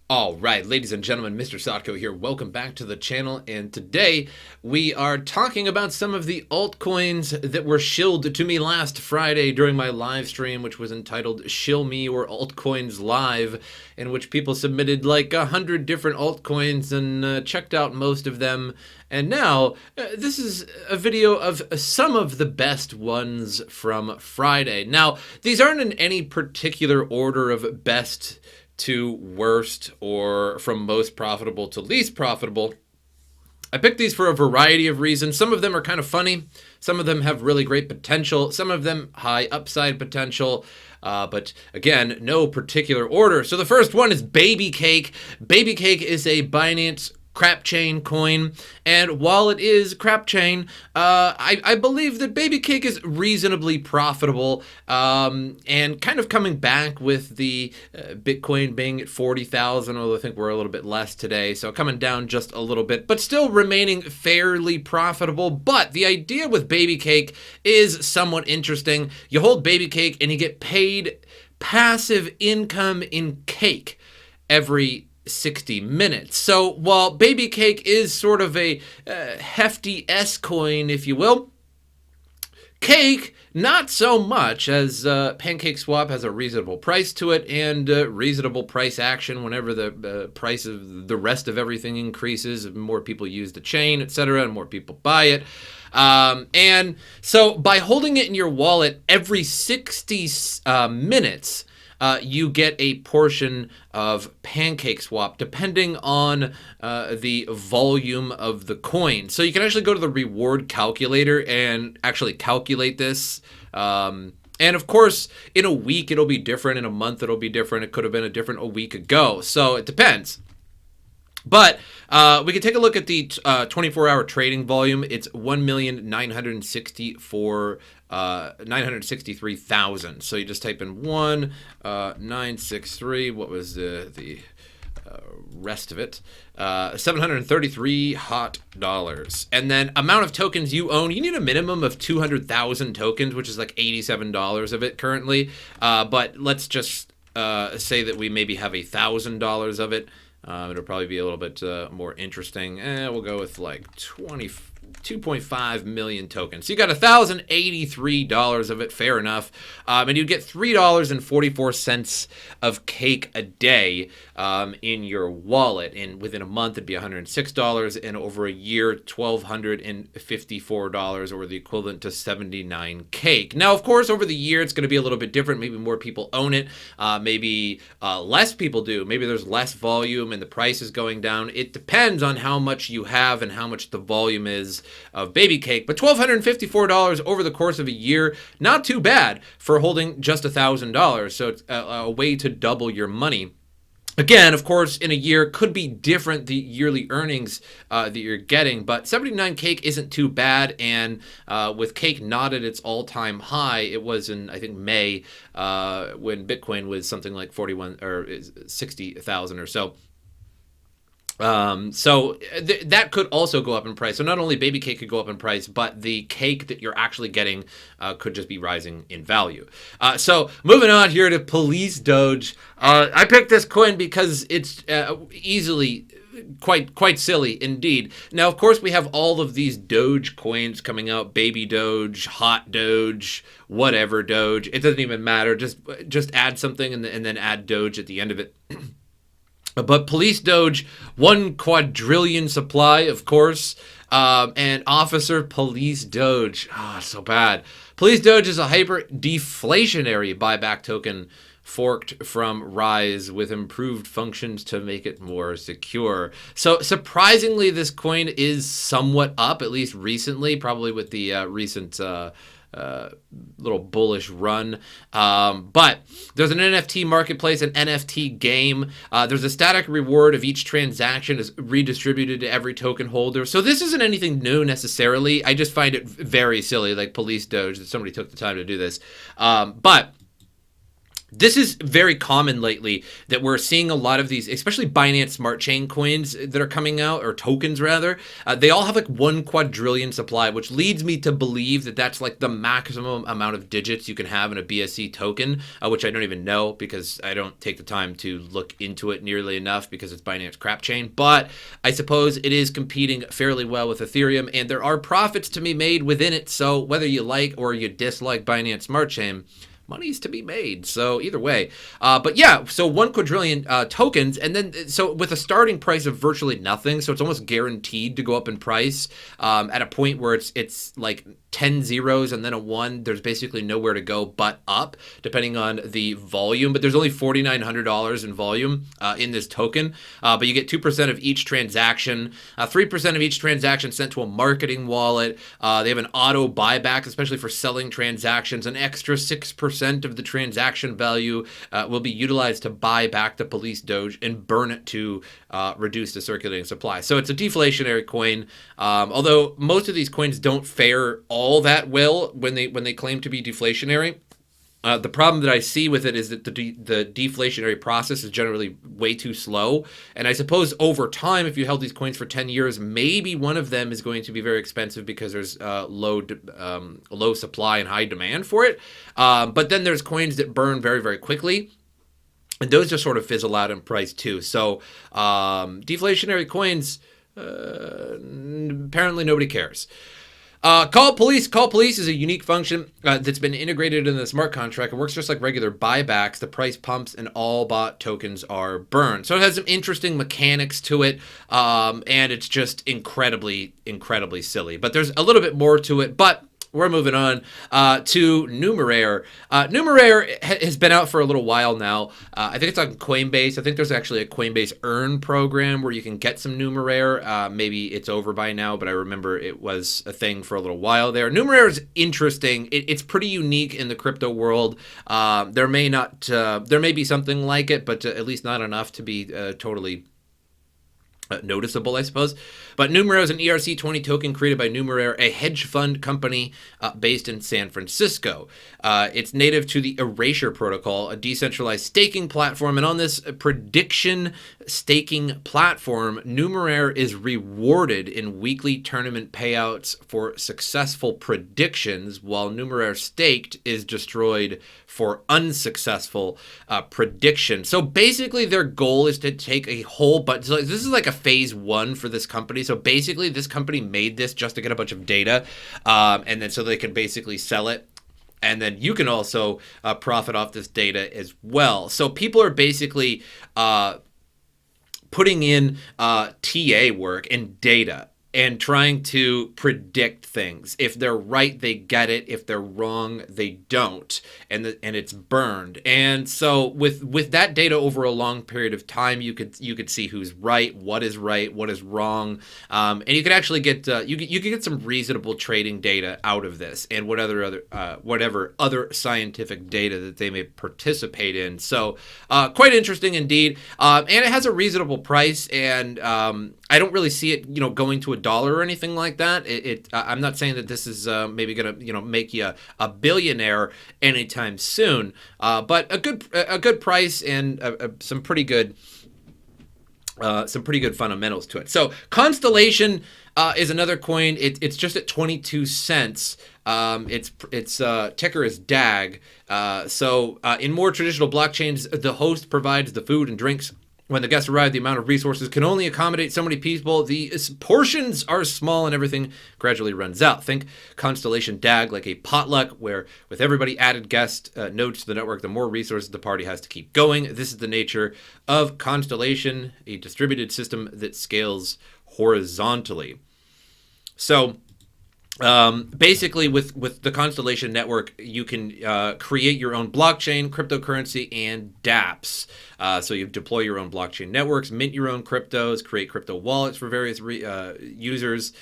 All right, ladies and gentlemen, MrSotko here. Welcome back to the channel, and today we are talking about some of the altcoins that were shilled to me last Friday during my live stream, which was entitled Shill Me or Altcoins Live, in which people submitted like 100 different altcoins and checked out most of them. And now, this is a video of some of the best ones from Friday. Now, these aren't in any particular order of best to worst or from most profitable to least profitable. I picked these for a variety of reasons. Some of them are kind of funny. Some of them have really great potential. Some of them high upside potential. But again, no particular order. So the first one is Baby Cake. Baby Cake is a Binance crap chain coin, and while it is crap chain, I believe that Baby Cake is reasonably profitable, and kind of coming back with the Bitcoin being at 40,000, although I think we're a little bit less today, so coming down just a little bit, but still remaining fairly profitable. But the idea with Baby Cake is somewhat interesting. You hold Baby Cake and you get paid passive income in cake every 60 minutes. So while Baby Cake is sort of a hefty S coin, if you will, Cake not so much, as Pancake Swap has a reasonable price to it and reasonable price action whenever the price of the rest of everything increases, more people use the chain, etc., and more people buy it. And so by holding it in your wallet every 60 minutes, you get a portion of Pancake Swap depending on the volume of the coin. So you can actually go to the reward calculator and actually calculate this. And of course, in a week it'll be different. In a month it'll be different. It could have been different a week ago. So it depends. But we can take a look at the 24-hour trading volume. It's 963,000. So you just type in 963. What was the rest of it? 733 hot dollars. And then amount of tokens you own. You need a minimum of 200,000 tokens, which is like $87 of it currently. But let's just say that we maybe have $1,000 of it. It'll probably be a little bit more interesting. We'll go with like 2.5 million tokens. So you got $1,083 of it, fair enough. And you get $3.44 of cake a day in your wallet. And within a month, it'd be $106. And over a year, $1,254, or the equivalent to 79 cake. Now, of course, over the year, it's going to be a little bit different. Maybe more people own it. Maybe less people do. Maybe there's less volume and the price is going down. It depends on how much you have and how much the volume is of Baby Cake. But $1,254 over the course of a year, not too bad for holding just $1,000. So it's a way to double your money. Again, of course, in a year could be different, the yearly earnings that you're getting, but 79 cake isn't too bad. And with cake not at its all-time high, it was in, I think, May, when Bitcoin was something like 41 or 60,000 or so. That could also go up in price. So not only Baby Cake could go up in price, but the cake that you're actually getting could just be rising in value. So moving on here to Police Doge. I picked this coin because it's easily quite silly indeed. Now, of course, we have all of these Doge coins coming out: Baby Doge, Hot Doge, whatever Doge. It doesn't even matter. Just add something and then add Doge at the end of it. But Police Doge, 1 quadrillion supply, of course, and Officer Police Doge. So bad. Police Doge is a hyper deflationary buyback token forked from Rise with improved functions to make it more secure. So surprisingly, this coin is somewhat up, at least recently, probably with the recent little bullish run. But there's an NFT marketplace, an NFT game. There's a static reward of each transaction is redistributed to every token holder. So this isn't anything new necessarily. I just find it very silly, like Police Doge, that somebody took the time to do this. But This is very common lately that we're seeing a lot of these, especially Binance Smart Chain coins that are coming out, or tokens rather. They all have like 1 quadrillion supply, which leads me to believe that that's like the maximum amount of digits you can have in a BSC token, which I don't even know because I don't take the time to look into it nearly enough because it's Binance Crap Chain. But I suppose it is competing fairly well with Ethereum, and there are profits to be made within it. So whether you like or you dislike Binance Smart Chain, money's to be made. So either way, but yeah, so 1 quadrillion tokens, and then so with a starting price of virtually nothing, so it's almost guaranteed to go up in price at a point where it's like 10 zeros and then a 1. There's basically nowhere to go but up, depending on the volume. But there's only $4,900 in volume in this token. But you get 2% of each transaction, 3% of each transaction sent to a marketing wallet. They have an auto buyback, especially for selling transactions. An extra 6% of the transaction value will be utilized to buy back the police Doge and burn it to reduce the circulating supply. So it's a deflationary coin. Although most of these coins don't fare all that well when they claim to be deflationary. The problem that I see with it is that the deflationary process is generally way too slow. And I suppose over time, if you held these coins for 10 years, maybe one of them is going to be very expensive because there's low supply and high demand for it. But then there's coins that burn very, very quickly. And those just sort of fizzle out in price too. So deflationary coins, apparently nobody cares. Call police. Call police is a unique function that's been integrated in the smart contract. It works just like regular buybacks. The price pumps and all bought tokens are burned. So it has some interesting mechanics to it, and it's just incredibly, incredibly silly. But there's a little bit more to it. But we're moving on to Numerator. Numerator has been out for a little while now. I think it's on Coinbase. I think there's actually a Coinbase Earn program where you can get some Numerator. Maybe it's over by now, but I remember it was a thing for a little while there. Numerator is interesting. It's pretty unique in the crypto world. There may be something like it, but at least not enough to be totally noticeable, I suppose. But Numerator is an ERC20 token created by Numerator, a hedge fund company based in San Francisco. It's native to the Erasure protocol, a decentralized staking platform. And on this prediction staking platform, Numerator is rewarded in weekly tournament payouts for successful predictions, while Numerator staked is destroyed for unsuccessful predictions. So basically their goal is to take a whole bunch. So this is like a phase 1 for this company. So basically this company made this just to get a bunch of data, and then so they can basically sell it. And then you can also profit off this data as well. So people are basically putting in TA work and data and trying to predict things. If they're right, they get it. If they're wrong, they don't, and it's burned. And so with that data over a long period of time, you could see who's right, what is wrong, and you could actually get you could get some reasonable trading data out of this, and whatever other scientific data that they may participate in. So quite interesting indeed, and it has a reasonable price, and I don't really see it, going to $1 or anything like that. I'm not saying that this is maybe going to, make you a billionaire anytime soon, but a good price and some pretty good fundamentals to it. So Constellation is another coin. It's just at 22 cents. Its ticker is DAG. So in more traditional blockchains, the host provides the food and drinks. When the guests arrive, the amount of resources can only accommodate so many people. The portions are small and everything gradually runs out. Think Constellation DAG like a potluck where with everybody added guest nodes to the network, the more resources the party has to keep going. This is the nature of Constellation, a distributed system that scales horizontally. So basically with the Constellation network, you can create your own blockchain, cryptocurrency, and dApps. So you deploy your own blockchain networks, mint your own cryptos, create crypto wallets for various users.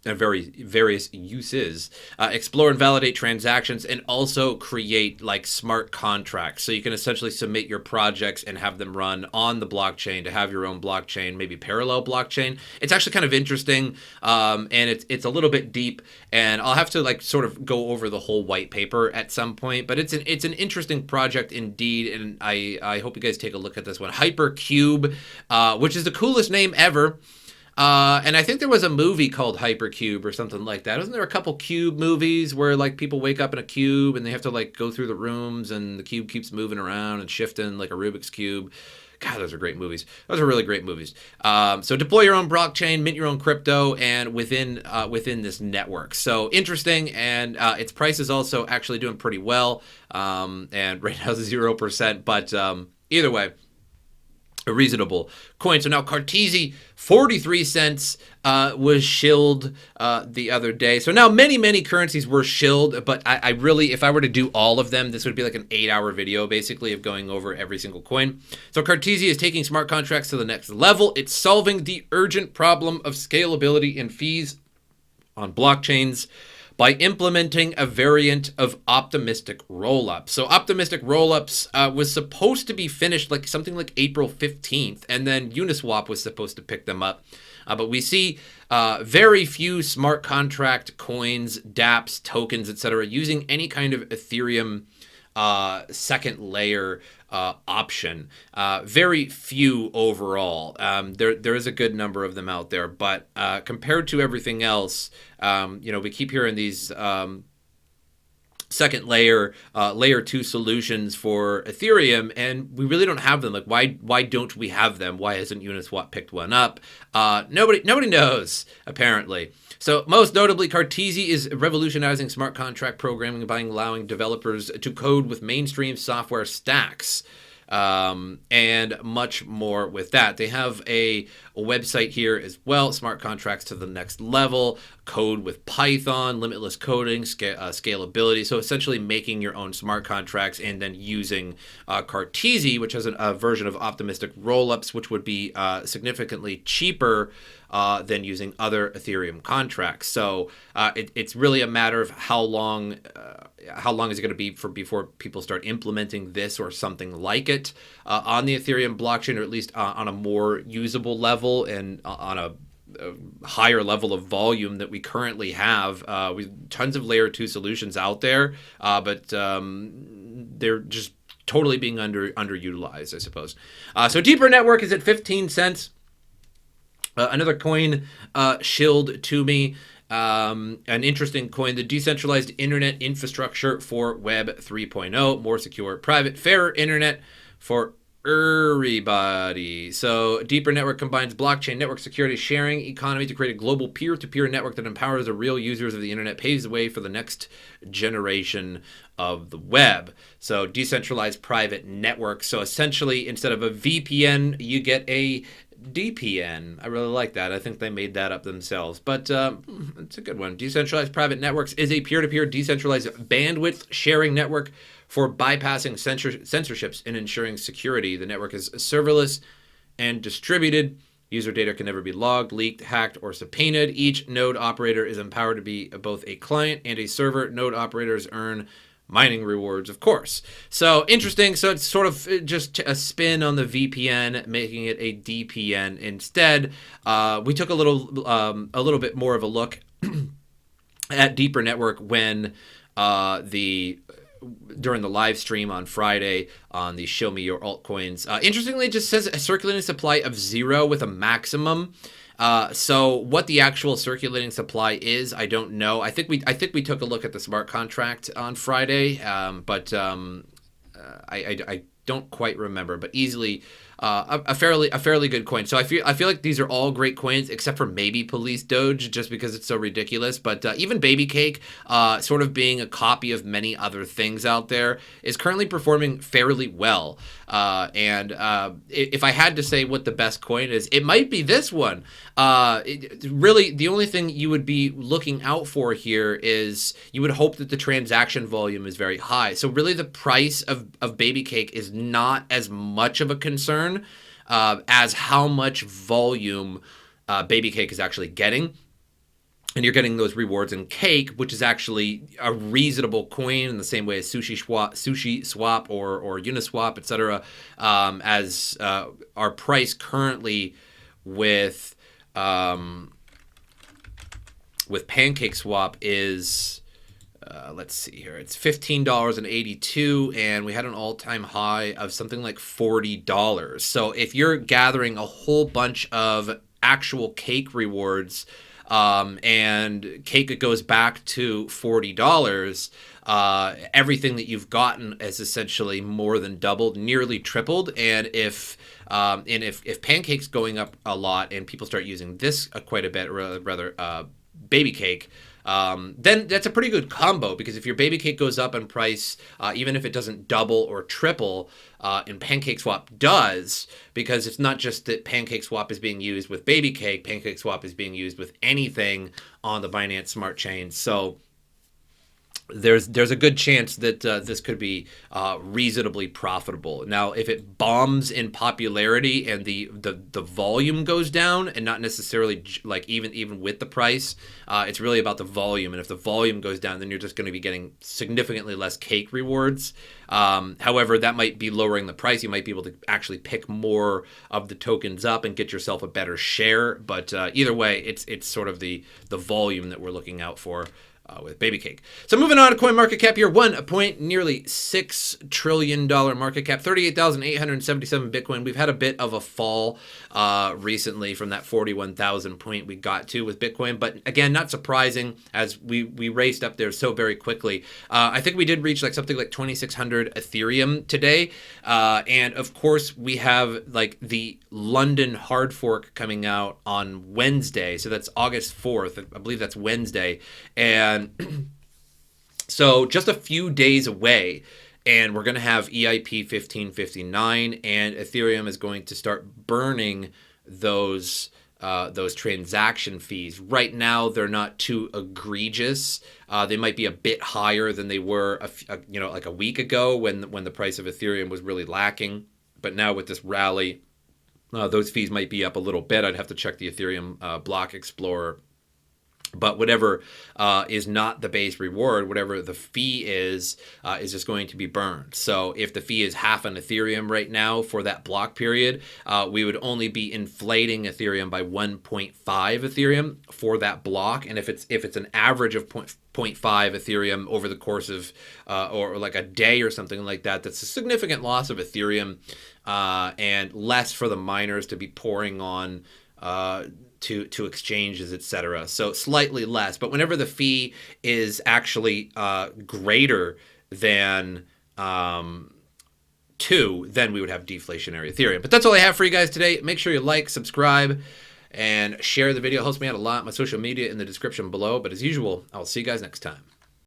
and various uses, explore and validate transactions, and also create like smart contracts. So you can essentially submit your projects and have them run on the blockchain to have your own blockchain, maybe parallel blockchain. It's actually kind of interesting, and it's a little bit deep, and I'll have to like sort of go over the whole white paper at some point. But it's an interesting project indeed, and I hope you guys take a look at this one. Hypercube, which is the coolest name ever. And I think there was a movie called Hypercube or something like that. Wasn't there a couple cube movies where like people wake up in a cube and they have to like go through the rooms and the cube keeps moving around and shifting like a Rubik's Cube? God, those are great movies. Those are really great movies. So deploy your own blockchain, mint your own crypto, and within this network. So interesting, and its price is also actually doing pretty well. And right now it's 0%, but either way, a reasonable coin. So now Cartesi, 43 cents, was shilled the other day. So now many currencies were shilled, but I really, if I were to do all of them, this would be like an 8-hour video basically of going over every single coin. So Cartesi is taking smart contracts to the next level. It's solving the urgent problem of scalability and fees on blockchains by implementing a variant of optimistic rollups. So optimistic rollups was supposed to be finished like something like April 15th, and then Uniswap was supposed to pick them up. But we see very few smart contract coins, dApps, tokens, etc., using any kind of Ethereum second layer option. Very few overall. There is a good number of them out there, but compared to everything else, we keep hearing these second layer, layer 2 solutions for Ethereum, and we really don't have them. Like, why don't we have them? Why hasn't Uniswap picked one up? Nobody knows, apparently. So most notably, Cartesi is revolutionizing smart contract programming by allowing developers to code with mainstream software stacks, and much more with that. They have a website here as well, smart contracts to the next level, code with Python, limitless coding, scalability. So essentially making your own smart contracts and then using Cartesi, which has a version of optimistic rollups, which would be significantly cheaper than using other Ethereum contracts. So it's really a matter of how long is it going to be before people start implementing this or something like it on the Ethereum blockchain, or at least on a more usable level and on a higher level of volume that we currently have. With tons of layer 2 solutions out there, but they're just totally being underutilized, I suppose. So Deeper Network is at 15 cents. Another coin shilled to me. An interesting coin, the decentralized internet infrastructure for Web 3.0, more secure, private, fairer internet for everybody. So Deeper Network combines blockchain, network security, sharing economy to create a global peer-to-peer network that empowers the real users of the internet, paves the way for the next generation of the web. So decentralized private network. So essentially, instead of a VPN, you get a DPN. I really like that. I think they made that up themselves, but it's a good one. Decentralized private networks is a peer-to-peer decentralized bandwidth sharing network for bypassing censorships and ensuring security. The network is serverless and distributed. User data can never be logged, leaked, hacked, or subpoenaed. Each node operator is empowered to be both a client and a server. Node operators earn mining rewards, of course. So interesting. So it's sort of just a spin on the VPN, making it a DPN instead. We took a little bit more of a look at Deeper Network when during the live stream on Friday on the Show Me Your Altcoins. Interestingly, it just says a circulating supply of 0 with a maximum. So what the actual circulating supply is, I don't know. I think we took a look at the smart contract on Friday, but I don't quite remember. But easily a fairly good coin. So I feel like these are all great coins, except for maybe Police Doge, just because it's so ridiculous. But even Baby Cake, sort of being a copy of many other things out there, is currently performing fairly well. And if I had to say what the best coin is, it might be this one. Really, the only thing you would be looking out for here is you would hope that the transaction volume is very high. So really, the price of Baby Cake is not as much of a concern as how much volume Baby Cake is actually getting. and you're getting those rewards in Cake, which is actually a reasonable coin in the same way as Sushi Swap or Uniswap, etc. As our price currently with Pancake Swap is, let's see here, it's $15.82, and we had an all-time high of something like $40. So if you're gathering a whole bunch of actual Cake rewards, and Cake goes back to $40, everything that you've gotten is essentially more than doubled, nearly tripled. And if Pancake's going up a lot and people start using this quite a bit, or rather Baby Cake, then that's a pretty good combo, because if your Baby Cake goes up in price, even if it doesn't double or triple, and Pancake Swap does, because it's not just that Pancake Swap is being used with Baby Cake, Pancake Swap is being used with anything on the Binance Smart Chain. So there's a good chance that this could be reasonably profitable. Now, if it bombs in popularity and the volume goes down, and not necessarily like even with the price, it's really about the volume. And if the volume goes down, then you're just going to be getting significantly less Cake rewards. However, that might be lowering the price. You might be able to actually pick more of the tokens up and get yourself a better share. But either way, it's sort of the volume that we're looking out for with Baby Cake. So moving on to coin market cap here, nearly $6 trillion market cap, 38,877 Bitcoin. We've had a bit of a fall recently from that 41,000 point we got to with Bitcoin, but again, not surprising, as we raced up there so very quickly. I think we did reach like something like 2,600 Ethereum today, and of course we have like the London hard fork coming out on Wednesday, so that's August 4th. I believe that's Wednesday, and so just a few days away, and we're going to have EIP 1559, and Ethereum is going to start burning those transaction fees. Right now, they're not too egregious. They might be a bit higher than they were, like a week ago when the price of Ethereum was really lacking. But now with this rally, those fees might be up a little bit. I'd have to check the Ethereum block explorer. But whatever is not the base reward, whatever the fee is just going to be burned. So if the fee is half an Ethereum right now for that block period, we would only be inflating Ethereum by 1.5 Ethereum for that block. And if it's an average of 0.5 Ethereum over the course of or like a day or something like that, that's a significant loss of Ethereum, and less for the miners to be pouring on to exchanges, etc. So slightly less, but whenever the fee is actually greater than 2, then we would have deflationary Ethereum. But that's all I have for you guys today. Make sure you like, subscribe, and share the video. It helps me out a lot. My social media in the description below. But as usual, I'll see you guys next time.